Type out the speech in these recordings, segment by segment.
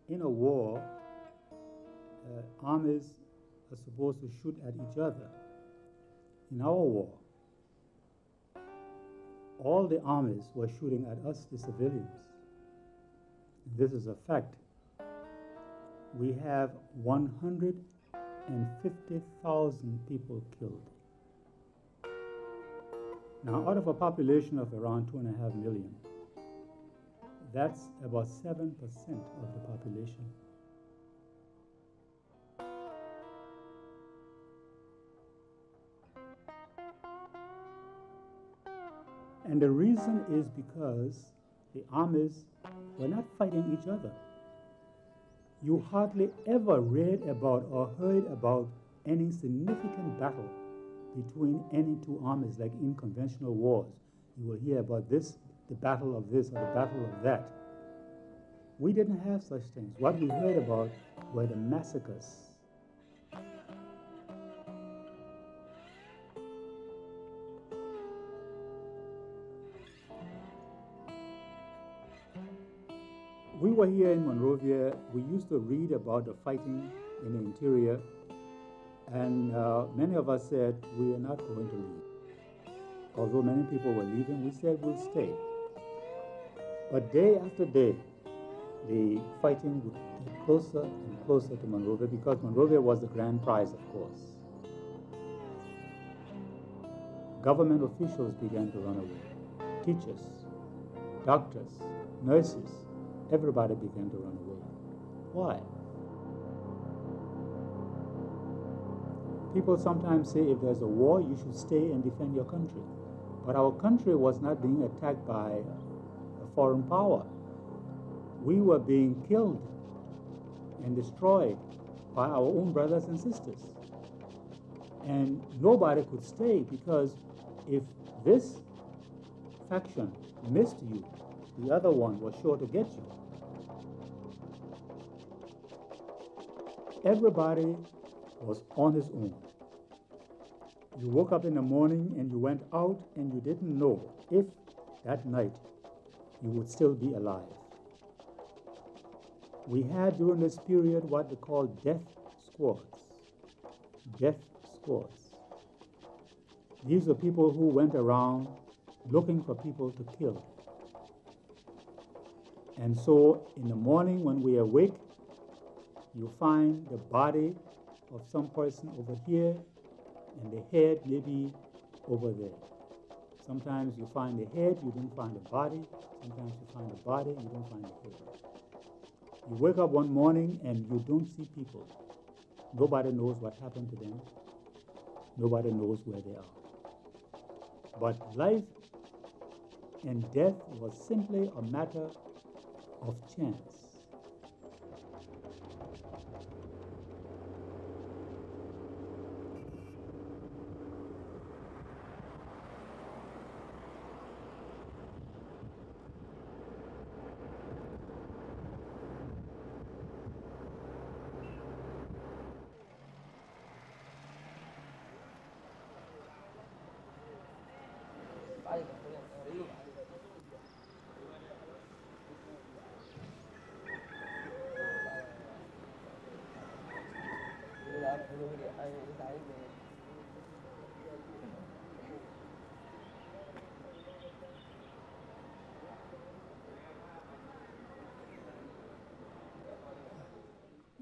in a war, armies are supposed to shoot at each other. In our war, all the armies were shooting at us, the civilians. This is a fact. We have 150,000 people killed. Now, out of a population of around 2.5 million, that's about 7% of the population. And the reason is because the armies were not fighting each other. You hardly ever read about or heard about any significant battle between any two armies, like in conventional wars. You will hear about this, the battle of this or the battle of that. We didn't have such things. What we heard about were the massacres. We were here in Monrovia. We used to read about the fighting in the interior, and many of us said we are not going to leave. Although many people were leaving, we said we'll stay. But day after day, the fighting would get closer and closer to Monrovia, because Monrovia was the grand prize, of course. Government officials began to run away. Teachers, doctors, nurses, everybody began to run away. Why? People sometimes say if there's a war, you should stay and defend your country. But our country was not being attacked by a foreign power. We were being killed and destroyed by our own brothers and sisters. And nobody could stay, because if this faction missed you, the other one was sure to get you. Everybody was on his own. You woke up in the morning and you went out, and you didn't know if that night you would still be alive. We had during this period what they call death squads. Death squads. These are people who went around looking for people to kill. And so in the morning when we awake, you find the body of some person over here, and the head maybe over there. Sometimes you find the head, you don't find the body. Sometimes you find the body, you don't find the head. You wake up one morning and you don't see people. Nobody knows what happened to them. Nobody knows where they are. But life and death was simply a matter of chance.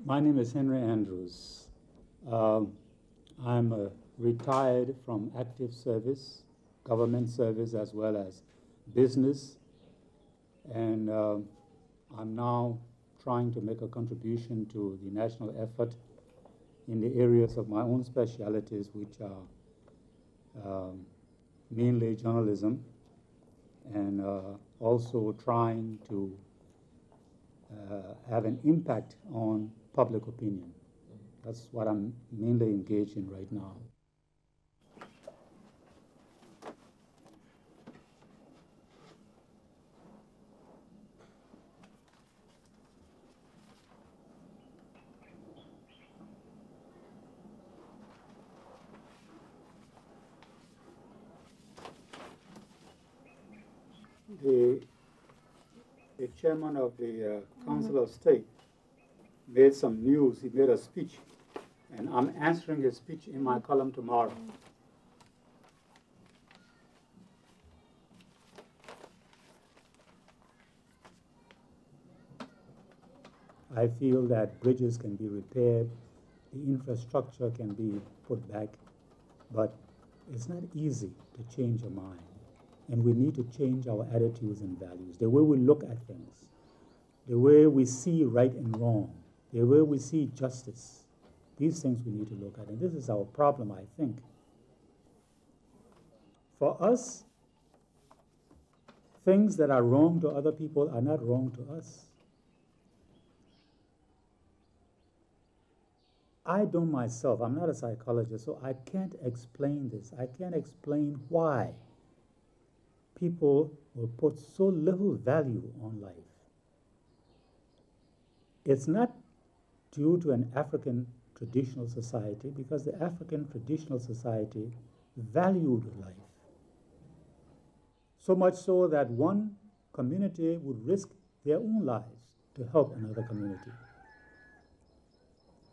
My name is Henry Andrews. I'm retired from active service, government service, as well as business. And I'm now trying to make a contribution to the national effort in the areas of my own specialities, which are mainly journalism, and also trying to have an impact on public opinion. That's what I'm mainly engaged in right now. The chairman of the Council of State made some news. He made a speech, and I'm answering his speech in my column tomorrow. I feel that bridges can be repaired, the infrastructure can be put back, but it's not easy to change a mind. And we need to change our attitudes and values, the way we look at things, the way we see right and wrong, the way we see justice. These things we need to look at, and this is our problem, I think. For us, things that are wrong to other people are not wrong to us. I don't myself, I'm not a psychologist, so I can't explain this. I can't explain why people will put so little value on life. It's not due to an African traditional society, because the African traditional society valued life. So much so that one community would risk their own lives to help another community.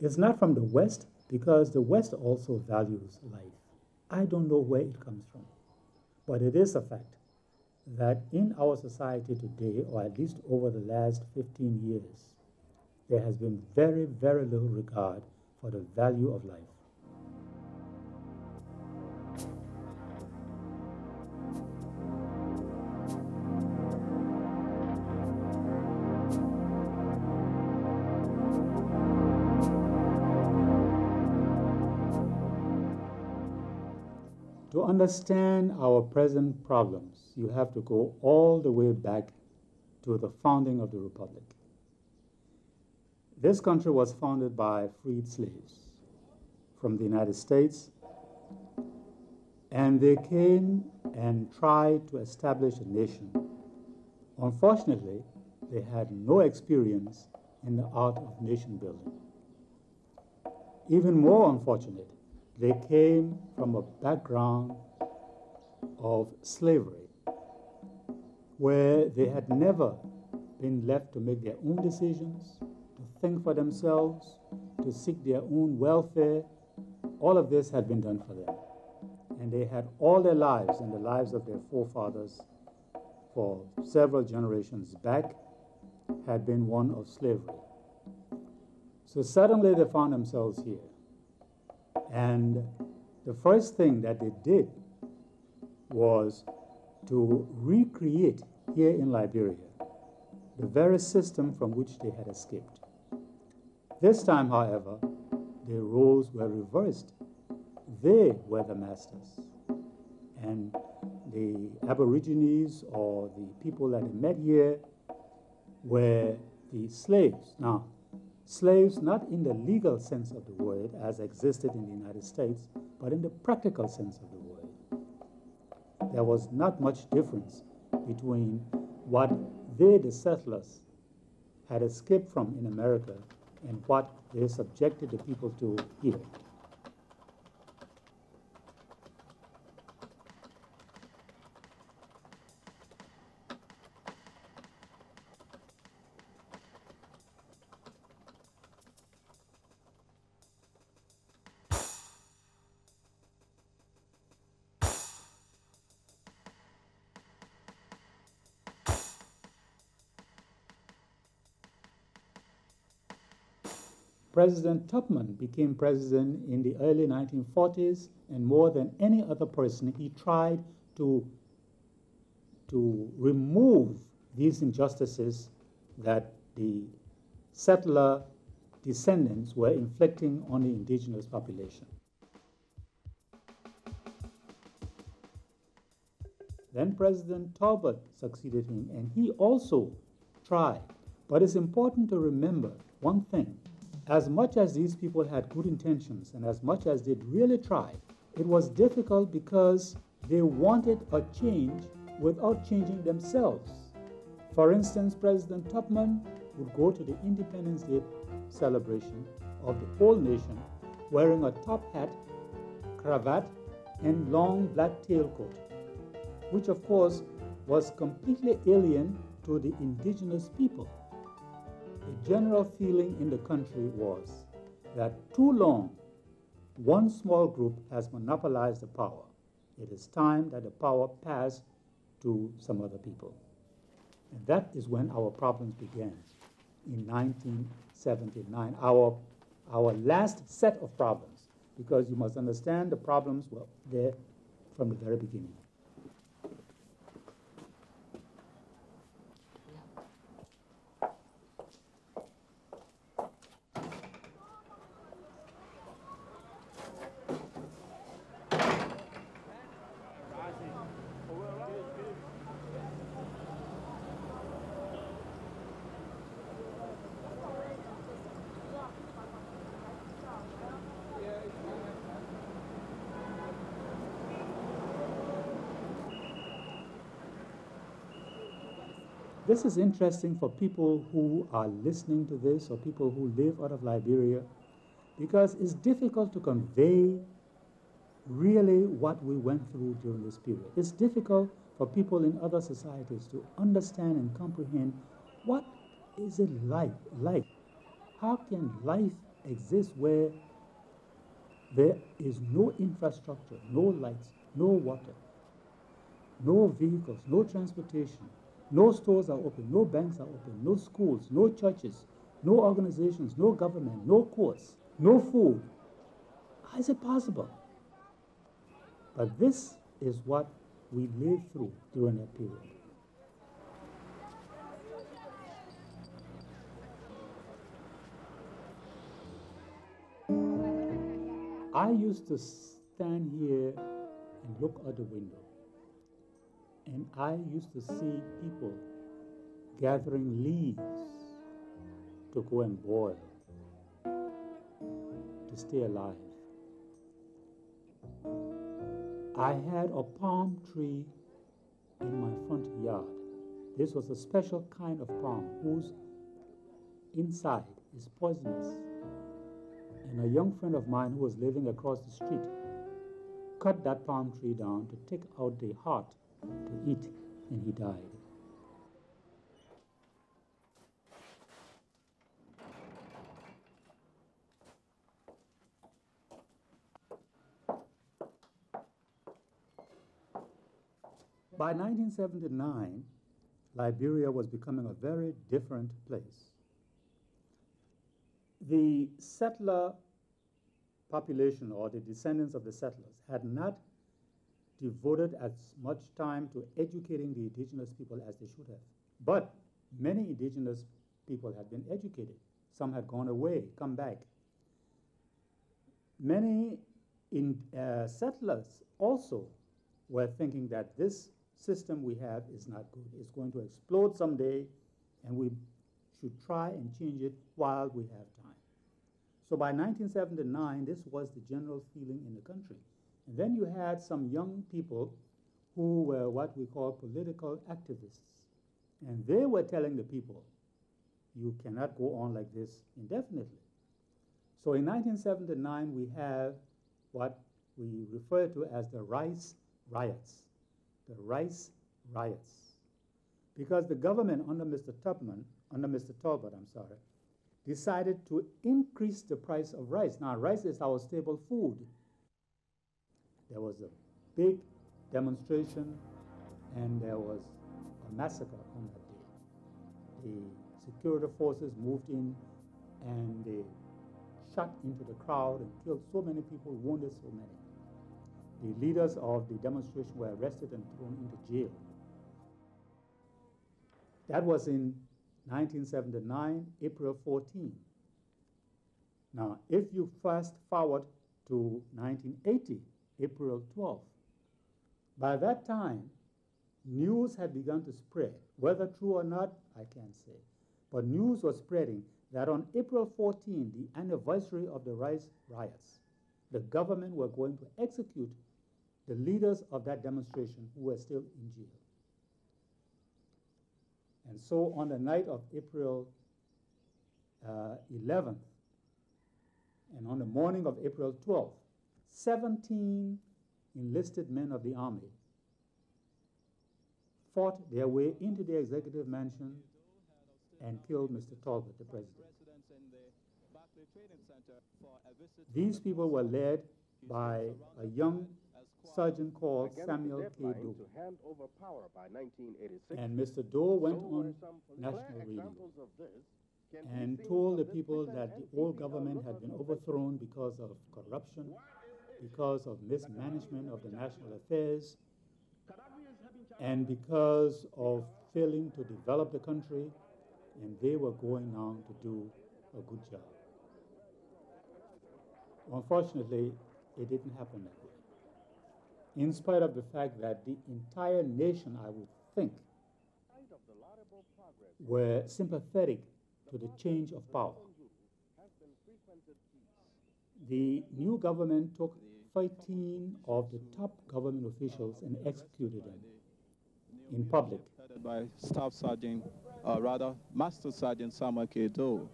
It's not from the West, because the West also values life. I don't know where it comes from, but it is a fact that in our society today, or at least over the last 15 years, there has been very, very little regard for the value of life. To understand our present problems, you have to go all the way back to the founding of the Republic. This country was founded by freed slaves from the United States, and they came and tried to establish a nation. Unfortunately, they had no experience in the art of nation building. Even more unfortunate, they came from a background of slavery, where they had never been left to make their own decisions, to think for themselves, to seek their own welfare. All of this had been done for them. And they had all their lives and the lives of their forefathers for several generations back had been one of slavery. So suddenly they found themselves here. And the first thing that they did was to recreate here in Liberia the very system from which they had escaped. This time, however, their roles were reversed. They were the masters, and the Aborigines, or the people that they met here, were the slaves. Now, slaves not in the legal sense of the word as existed in the United States, but in the practical sense of the word. There was not much difference between what they, the settlers, had escaped from in America and what they subjected the people to here. President Tubman became president in the early 1940s, and more than any other person, he tried to remove these injustices that the settler descendants were inflicting on the indigenous population. Then President Talbot succeeded him, and he also tried. But it's important to remember one thing. As much as these people had good intentions and as much as they'd really tried, it was difficult because they wanted a change without changing themselves. For instance, President Tubman would go to the Independence Day celebration of the whole nation wearing a top hat, cravat, and long black tailcoat, which of course was completely alien to the indigenous people. The general feeling in the country was that too long, one small group has monopolized the power. It is time that the power pass to some other people. And that is when our problems began in 1979, our last set of problems, because you must understand the problems were there from the very beginning. This is interesting for people who are listening to this or people who live out of Liberia, because it's difficult to convey really what we went through during this period. It's difficult for people in other societies to understand and comprehend what is it like. How can life exist where there is no infrastructure, no lights, no water, no vehicles, no transportation, no stores are open, no banks are open, no schools, no churches, no organizations, no government, no courts, no food? How is it possible? But this is what we lived through during that period. I used to stand here and look out the window, and I used to see people gathering leaves to go and boil, to stay alive. I had a palm tree in my front yard. This was a special kind of palm whose inside is poisonous. And a young friend of mine who was living across the street cut that palm tree down to take out the heart to eat, and he died. By 1979, Liberia was becoming a very different place. The settler population, or the descendants of the settlers, had not devoted as much time to educating the indigenous people as they should have. But many indigenous people had been educated. Some had gone away, come back. Many settlers also were thinking that this system we have is not good. It's going to explode someday, and we should try and change it while we have time. So by 1979, this was the general feeling in the country. And then you had some young people who were what we call political activists. And they were telling the people, you cannot go on like this indefinitely. So in 1979, we have what we refer to as the rice riots. The rice riots. Because the government under Mr. Talbot, decided to increase the price of rice. Now, rice is our staple food. There was a big demonstration, and there was a massacre on that day. The security forces moved in, and they shot into the crowd and killed so many people, wounded so many. The leaders of the demonstration were arrested and thrown into jail. That was in 1979, April 14. Now, if you fast forward to 1980, April 12, by that time, news had begun to spread. Whether true or not, I can't say. But news was spreading that on April 14, the anniversary of the rice riots, the government were going to execute the leaders of that demonstration who were still in jail. And so on the night of April 11th, and on the morning of April 12th, 17 enlisted men of the army fought their way into the executive mansion and killed Mr. Talbot, the president. These people were led by a young sergeant called Samuel K. Doe. And Mr. Doe went on national radio and told the people that the old government had been overthrown because of corruption, because of mismanagement of the national affairs, and because of failing to develop the country, and they were going now to do a good job. Unfortunately, it didn't happen that way. In spite of the fact that the entire nation, I would think, were sympathetic to the change of power. The new government took 13 of the top government officials and executed them in public. By Staff Sergeant, Master Sergeant Samuel K. Doe.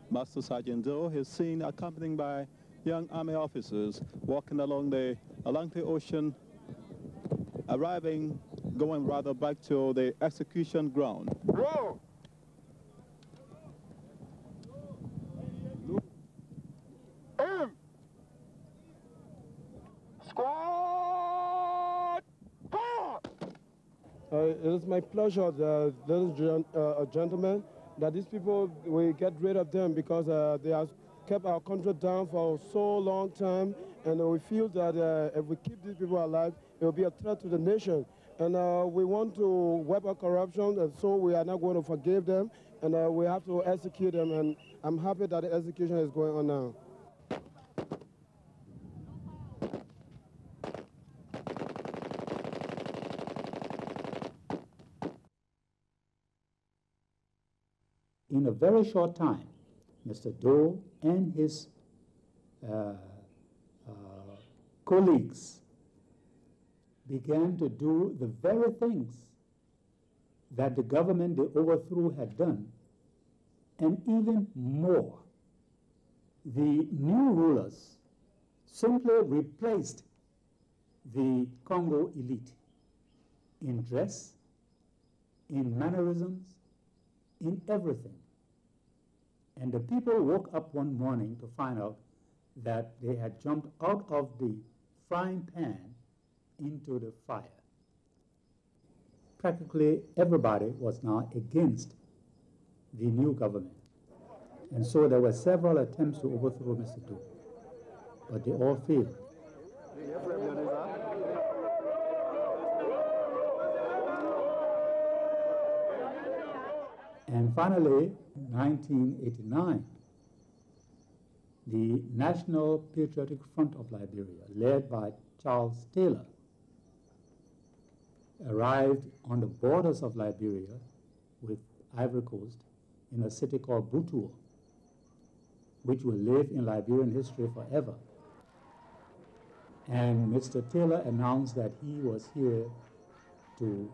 Master Sergeant Doe is seen accompanied by young army officers walking along the ocean, going rather back to the execution ground. Roll! Aim! Squad! It is my pleasure, ladies and gentlemen, that these people, we get rid of them because they have kept our country down for so long time, and we feel that if we keep these people alive, it will be a threat to the nation. And we want to wipe out corruption, and so we are not going to forgive them, and we have to execute them, and I'm happy that the execution is going on now. In a very short time, Mr. Doe and his colleagues began to do the very things that the government they overthrew had done, and even more. The new rulers simply replaced the Congo elite in dress, in mannerisms, in everything. And the people woke up one morning to find out that they had jumped out of the frying pan into the fire. Practically everybody was now against the new government. And so there were several attempts to overthrow Mr. Doe, but they all failed. And finally, in 1989, the National Patriotic Front of Liberia, led by Charles Taylor, arrived on the borders of Liberia with Ivory Coast in a city called Butuo, which will live in Liberian history forever. And Mr. Taylor announced that he was here to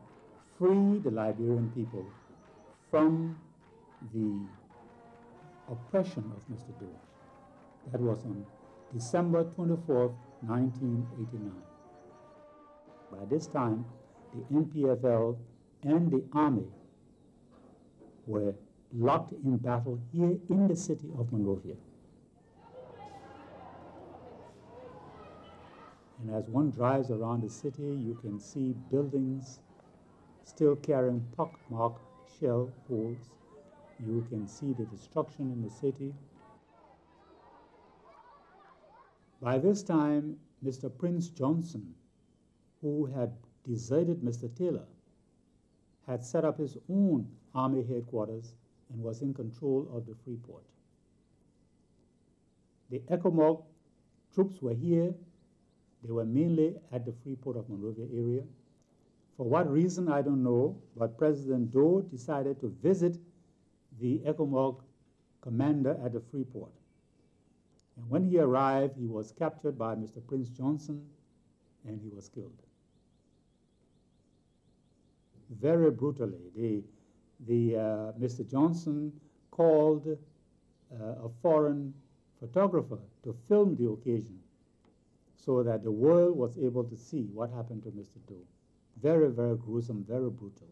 free the Liberian people from the oppression of Mr. Doe. That was on December 24th, 1989. By this time, the NPFL and the army were locked in battle here in the city of Monrovia. And as one drives around the city, you can see buildings still carrying pockmarked shell holes. You can see the destruction in the city. By this time, Mr. Prince Johnson, who had deserted Mr. Taylor, had set up his own army headquarters and was in control of the Freeport. The ECOMOG troops were here. They were mainly at the Freeport of Monrovia area. For what reason, I don't know, but President Doe decided to visit the ECOMOG commander at the Freeport. And when he arrived, he was captured by Mr. Prince Johnson, and he was killed. Very brutally. Mr. Johnson called a foreign photographer to film the occasion so that the world was able to see what happened to Mr. Doe. Very, very gruesome, very brutal.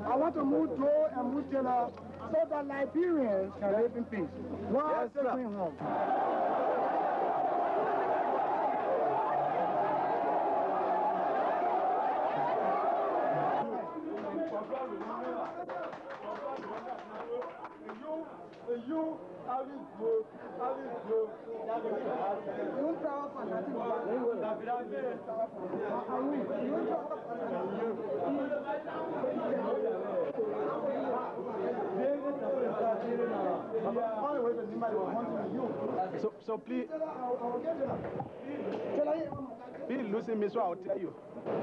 I want to move Joe and move Taylor so that Liberians can live in peace. Yes, sir. Bring home. So please listen me, so I'll tell you.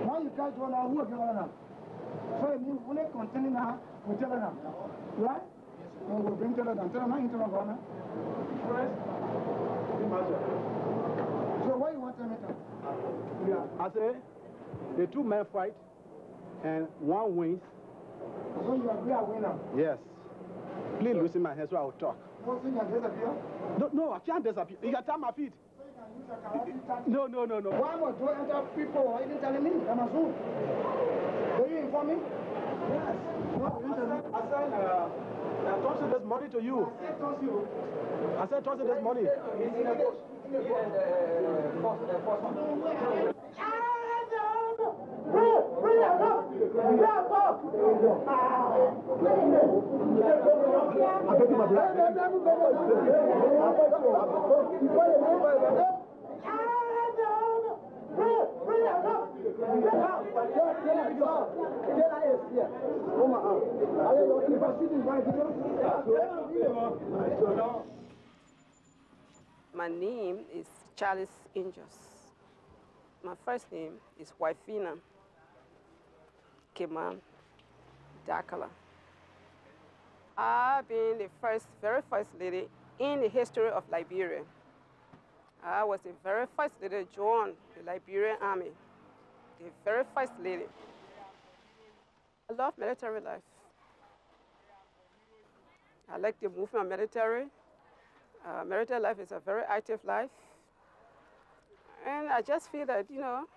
Now you guys want to work on. So you will continue now with Taylor, right? And we'll bring Taylor down. Taylor, not into the corner. So what you want to make? I say the two men fight and one wins. So you agree a winner? Yes. Please loosen my hands so I'll talk. So you can disappear? No, I can't disappear. You can tap my feet. No. Why must you enter people or even telling me? I'm a Zoom. Do you inform me? Yes. I said this money to you. I said toss this money. My name is Charles Angels. My first name is Wifina Keman Dakala. I've been the very first lady in the history of Liberia. I was the very first lady to join the Liberian Army. The very first lady. I love military life. I like the movement of military. Military life is a very active life. And I just feel that, you know,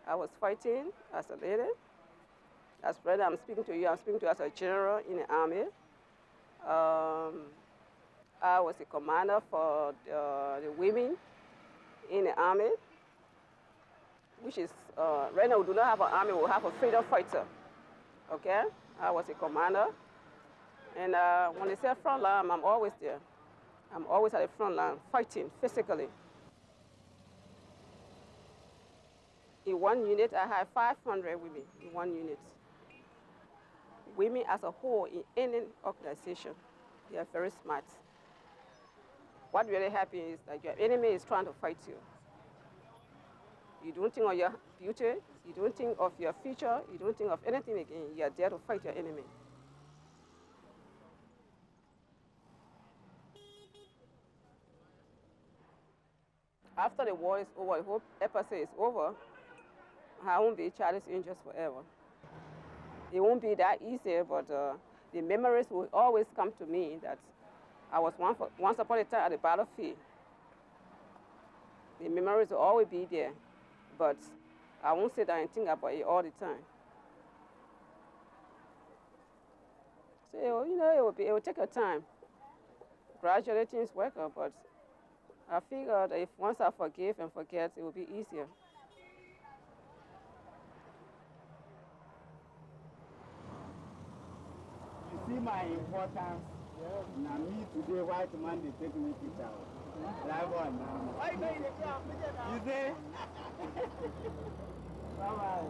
I was fighting as a lady. As brother, I'm speaking to you as a general in the army. I was the commander for the women in the army, which is, right now we do not have an army, we have a freedom fighter, okay? I was a commander. And when they say front line, I'm always there. I'm always at the front line, fighting physically. In one unit, I had 500 women in one unit. Women as a whole in any organization, they are very smart. What really happens is that your enemy is trying to fight you. You don't think of your beauty, you don't think of your future, you don't think of anything again. You are there to fight your enemy. After the war is over, the whole episode is over, I won't be Charles Angels forever. It won't be that easy, but the memories will always come to me that I was once upon a time at the battlefield. The memories will always be there, but I won't sit down and think about it all the time. So, you know, it will take a time. Gradually things work out, but I figure that if once I forgive and forget, it will be easier. You see my importance? Yes. Now me today, white man, they take me picture. Live on now. You see? Bye-bye.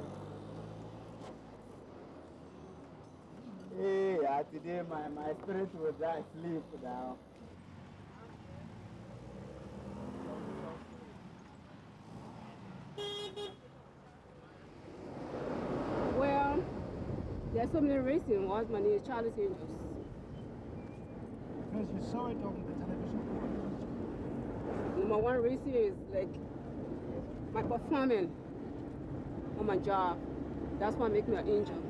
Hey, today my spirit will die sleep now. Well, there are so many reasons why my name is Charles Angels. Because you saw it on the television. Number one reason is like my performance on my job. That's what makes me an angel.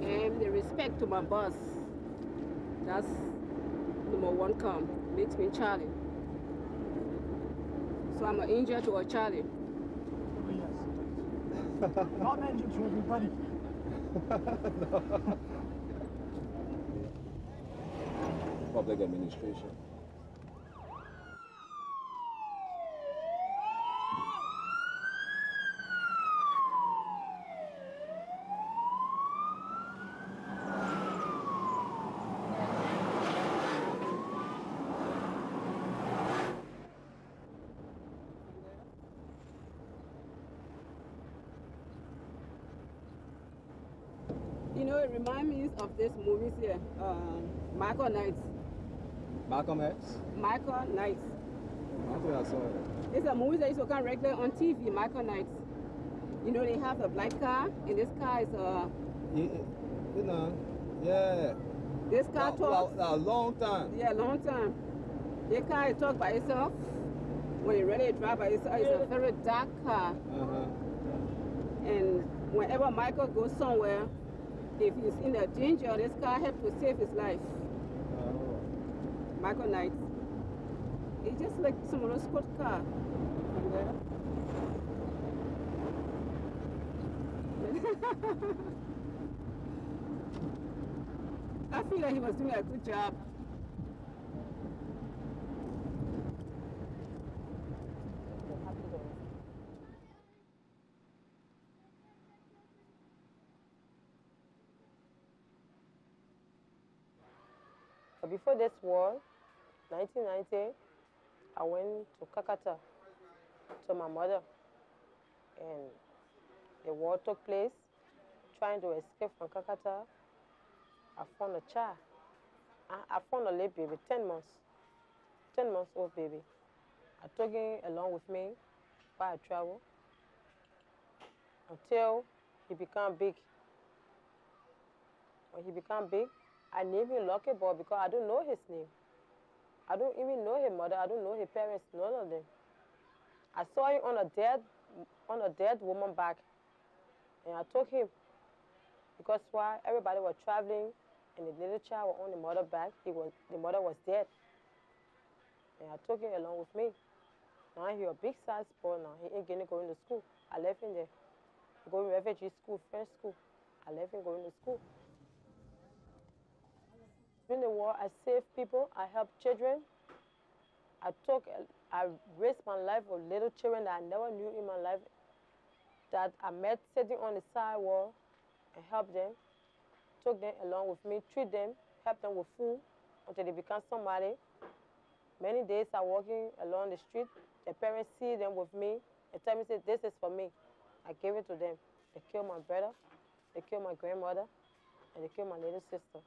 And the respect to my boss. That's number one makes me Charlie. So I'm an angel to a Charlie. Oh, yes. Not Egyptian, everybody. Public administration. You know, it reminds me of this movie here, Michael Knights. Malcolm X? Michael Knights. I don't think I saw it. It's a movie that used to come regularly on TV, Michael Knights. You know, they have a black car, and this car is You know, yeah. this car talks. A long time. Yeah, long time. This car is talk by itself. When you really drive by itself, it's a very dark car. And whenever Michael goes somewhere, if he's in a danger, this car helps to save his life. Michael Knight. It's just like some of those sport car. I feel like he was doing a good job. Before this war, 1990, I went to Kakata to my mother, and the war took place. Trying to escape from Kakata, I found a child. I found a little baby, 10 months old baby. I took him along with me while I traveled until he became big. When he became big, I named him Lucky Boy because I don't know his name. I don't even know his mother. I don't know his parents, none of them. I saw him on a dead woman back, and I took him because while everybody was traveling and the little child was on the mother back, the mother was dead. And I took him along with me. Now he's a big size boy now. He ain't going to school. I left him there. Going to refugee school, French school. I left him going to school. During the war, I saved people. I helped children. I raised my life with little children that I never knew in my life, that I met sitting on the sidewalk and helped them, took them along with me, treat them, helped them with food until they become somebody. Many days I walking along the street, their parents see them with me and tell me, say, this is for me. I gave it to them. They killed my brother, they killed my grandmother, and they killed my little sister.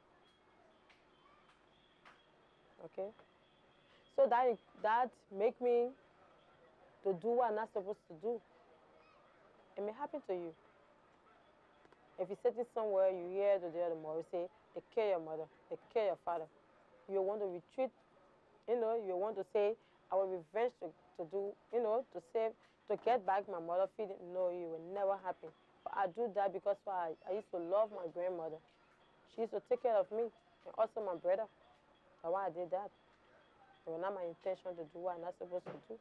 Okay? So that make me to do what I'm not supposed to do. It may happen to you. If you're sitting somewhere, you hear the day tomorrow say, they kill your mother, they kill your father. You want to retreat, you want to say, I will revenge to do, to save, to get back my mother feeding. No, it will never happen. But I do that because I used to love my grandmother. She used to take care of me, and also my brother. That's why I did that. It was not my intention to do what I'm not supposed to do.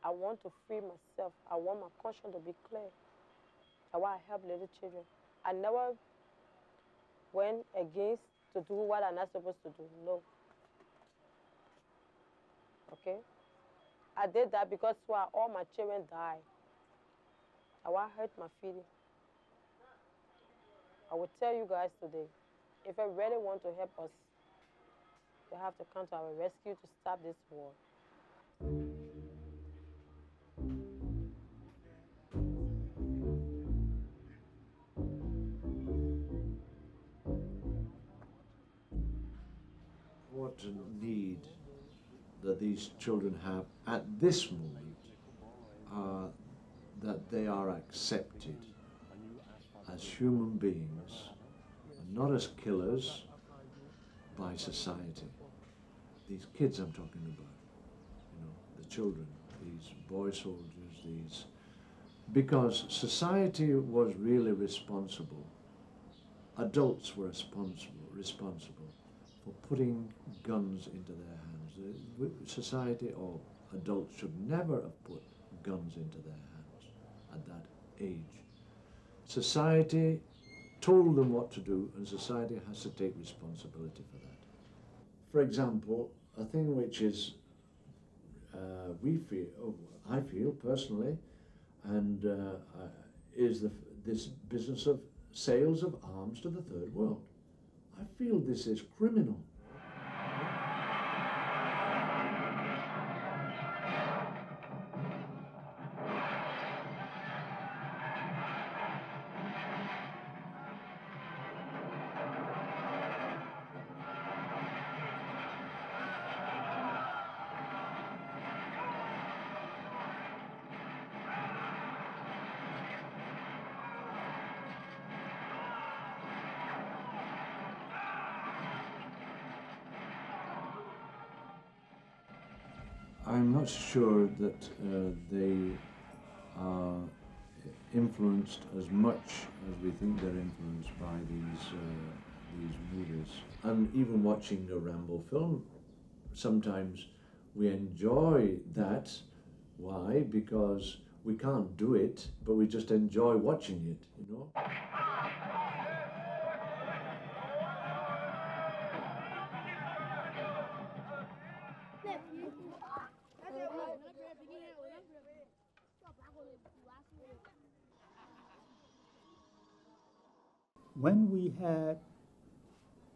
I want to free myself. I want my conscience to be clear. That's why I help little children. I never went against to do what I'm not supposed to do. No. Okay? I did that because why all my children died. That's why I hurt my feeling. I will tell you guys today, if I really want to help us, you have to come to our rescue to stop this war. What need that these children have at this moment that they are accepted as human beings, and not as killers by society. These kids I'm talking about, the children, these boy soldiers, because society was really responsible. Adults were responsible for putting guns into their hands. Society or adults should never have put guns into their hands at that age. society told them what to do, and society has to take responsibility for that. For example, a thing which is I feel personally, and is this business of sales of arms to the third world. I feel this is criminal. I'm not sure that they are influenced as much as we think they're influenced by these movies. And even watching a Rambo film, sometimes we enjoy that. Why? Because we can't do it, but we just enjoy watching it, you know? When we had,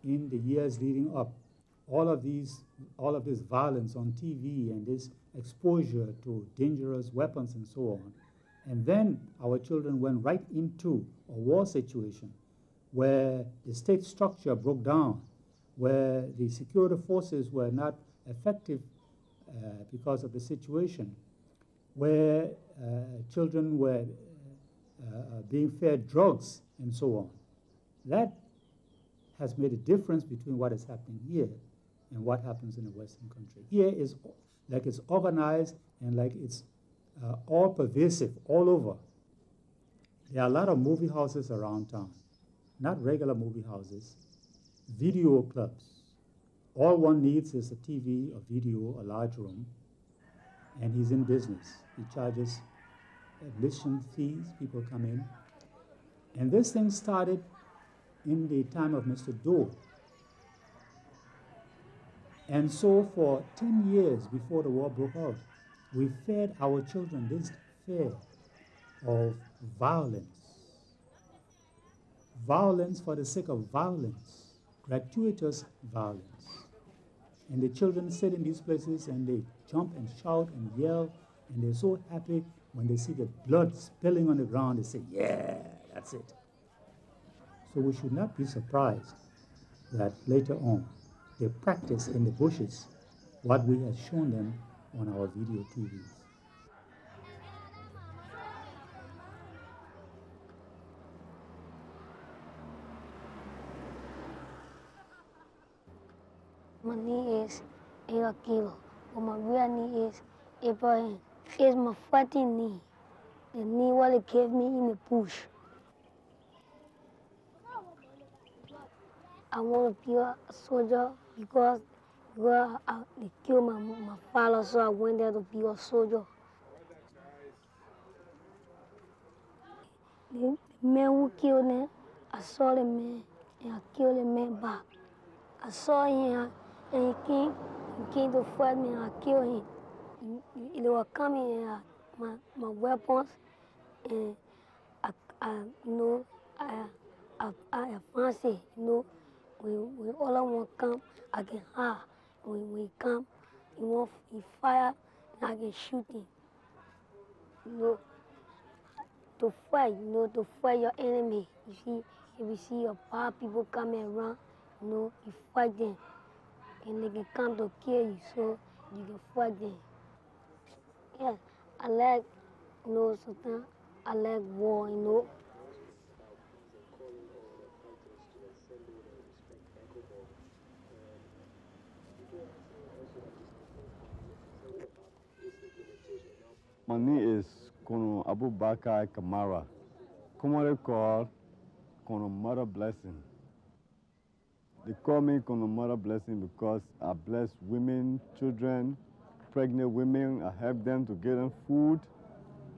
in the years leading up, all of this violence on TV and this exposure to dangerous weapons and so on, and then our children went right into a war situation where the state structure broke down, where the security forces were not effective because of the situation, where children were being fed drugs and so on. That has made a difference between what is happening here and what happens in a Western country. Here is like it's organized and like it's all pervasive, all over. There are a lot of movie houses around town, not regular movie houses, video clubs. All one needs is a TV, a video, a large room, and he's in business. He charges admission fees, people come in. And this thing started in the time of Mr. Doe. And so for 10 years before the war broke out, we fed our children this fear of violence. Violence for the sake of violence, gratuitous violence. And the children sit in these places and they jump and shout and yell, and they're so happy when they see the blood spilling on the ground. They say, yeah, that's it. So we should not be surprised that later on they practice in the bushes what we have shown them on our video TVs. My knee is 8 kilo, but my real knee is Abraham. It's my fighting knee. The knee what they gave me in the bush. I want to be a soldier because they killed my father, so I went there to be a soldier. The man who killed them, I saw the man and I killed the man back. I saw him and he came to fight me and I killed him. They were coming and my weapons, and I fancy, when all of them come, I can hide. When he come, he fire, and I can shoot him. To fight, to fight your enemy. If you see your bad people coming around, you fight them. And they can come to kill you, so you can fight them. Yeah, I like, sometimes I like war, My name is Kono Abubakar Kamara, commonly called Kono Mother Blessing. They call me Kono Mother Blessing because I bless women, children, pregnant women. I help them to get them food.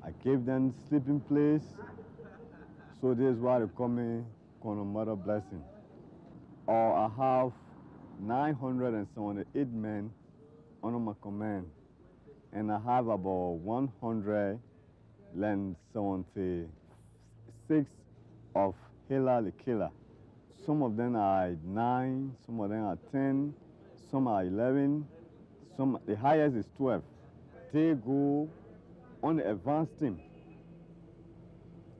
I gave them sleeping place. So this is why they call me Kono Mother Blessing. Or I have 978 men under my command, and I have about 176 of Hela the Killer. Some of them are 9, some of them are 10, some are 11, the highest is 12. They go on the advanced team.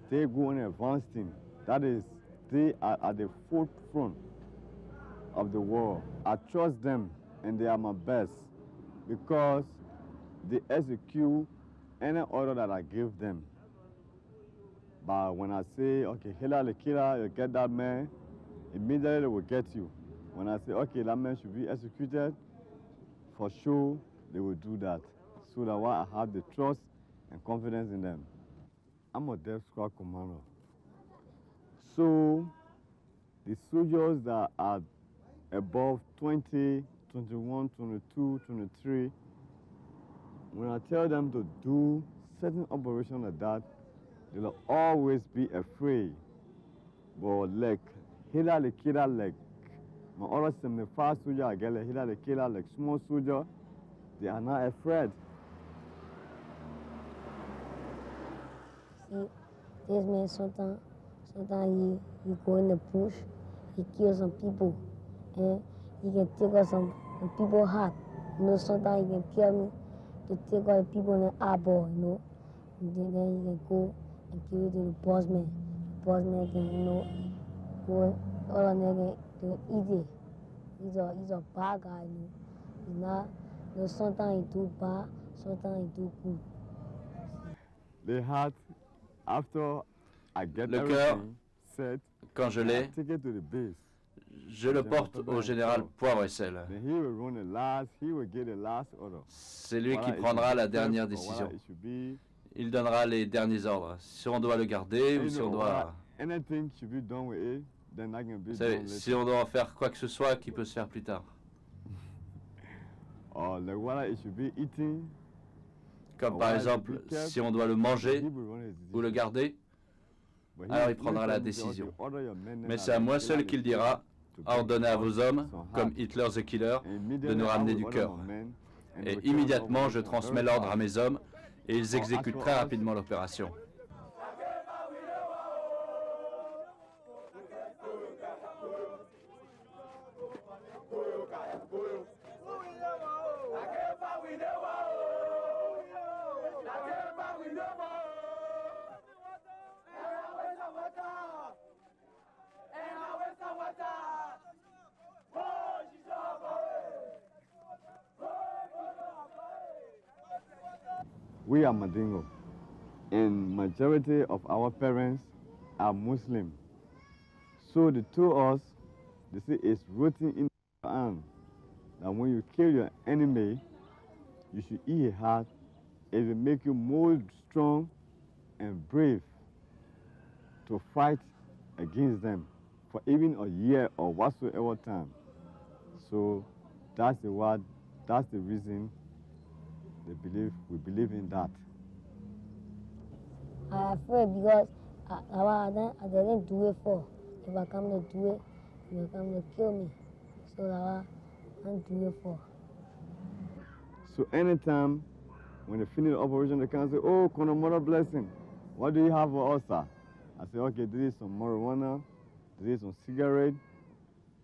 They go on the advanced team. That is, they are at the forefront of the war. I trust them, and they are my best because they execute any order that I give them. But when I say, okay, Hela the Killer, you get that man, immediately they will get you. When I say, okay, that man should be executed, for sure they will do that. So that's why I have the trust and confidence in them. I'm a death squad commander. So the soldiers that are above 20, 21, 22, 23, when I tell them to do certain operations like that, they'll always be afraid. But like Hela the Killer, like my other 75 soldiers, I get like Hela the Killer, like small soldier, they are not afraid. See, this man sometimes he go in the bush, he kills some people, and he can take out some people's heart. You know, sometimes he can kill me to take out the people in the eyeball, you know. And then he can go and give it to the boss man. The boss man can, you know, go all of them can eat it. He's a bad guy, you know. He's not, you know, sometimes he do bad, sometimes he do good. The heart, after I get Le cœur, set, quand je l'ai, je le porte au général Poivre et Sel. C'est lui qui prendra la dernière décision. Il donnera les derniers ordres, si on doit le garder ou si on doit... Vous savez, si on doit en faire quoi que ce soit qui peut se faire plus tard. Comme par exemple, si on doit le manger ou le garder, alors il prendra la décision. Mais c'est à moi seul qu'il dira, ordonnez à vos hommes, comme Hitler the Killer, de nous ramener du cœur. Et immédiatement, je transmets l'ordre à mes hommes et ils exécutent très rapidement l'opération. We are Mandingo, and majority of our parents are Muslim. So the two of us, they say it's written in the Quran that when you kill your enemy, you should eat a heart. It will make you more strong and brave to fight against them for even a year or whatsoever time. So that's the reason we believe in that. I'm afraid because I didn't do it for. If I come to do it, they will come to kill me. So I don't do it for. So anytime when they finish the operation, they can say, oh, Kono Mother Blessing, what do you have for us, sir? I say, okay, this is some marijuana, this is some cigarette,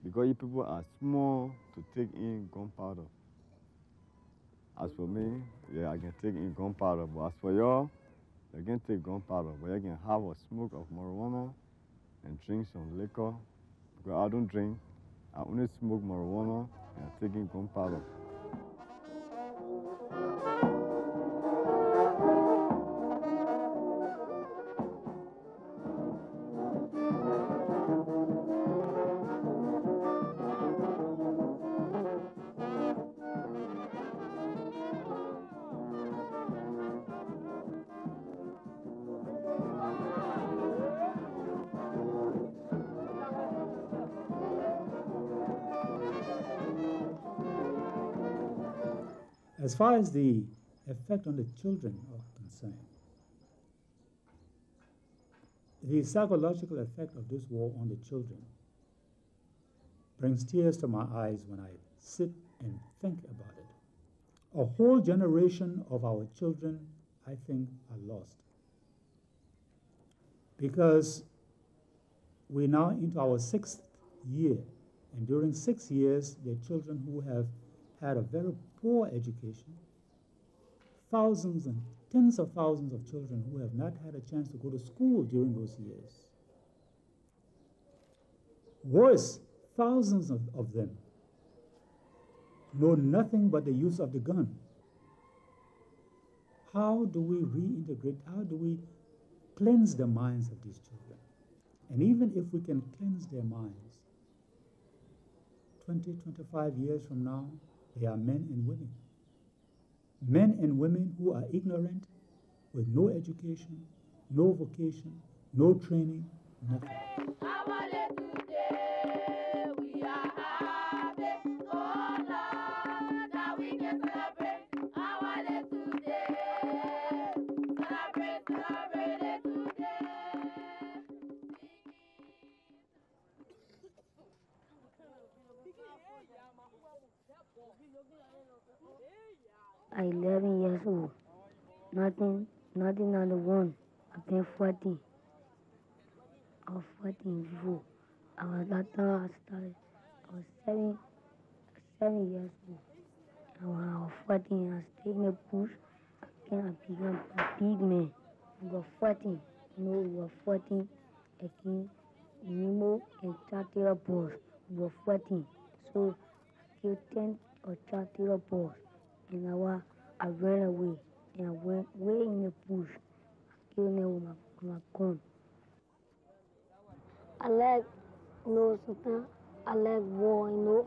because you people are small to take in gunpowder. As for me, yeah, I can take in gunpowder, but as for y'all, you can take gunpowder, but you can have a smoke of marijuana and drink some liquor, because I don't drink, I only smoke marijuana and take in gunpowder. As far as the effect on the children are concerned, The psychological effect of this war on the children brings tears to my eyes when I sit and think about it. A whole generation of our children, I think, are lost. Because we're now into our 6th year, and during 6 years, there are children who have had a very poor education, thousands and tens of thousands of children who have not had a chance to go to school during those years. Worse, thousands of them know nothing but the use of the gun. How do we reintegrate, how do we cleanse the minds of these children? And even if we can cleanse their minds, 20, 25 years from now, they are men and women. Men and women who are ignorant, with no education, no vocation, no training, nothing. I'm 11 years old. Nothing on the one. I turned 14. I was 14 before. That time I started. I was 7 years old. And when I was 14, I was taking a push. I became a big man. We got 14. You know, we were 14. I came Nemo and Chatera boys. We were 14. So I killed 10 or Chatera boys. And I ran away. And I went way in the bush. I killed them with my gun. I like, sometimes I like war,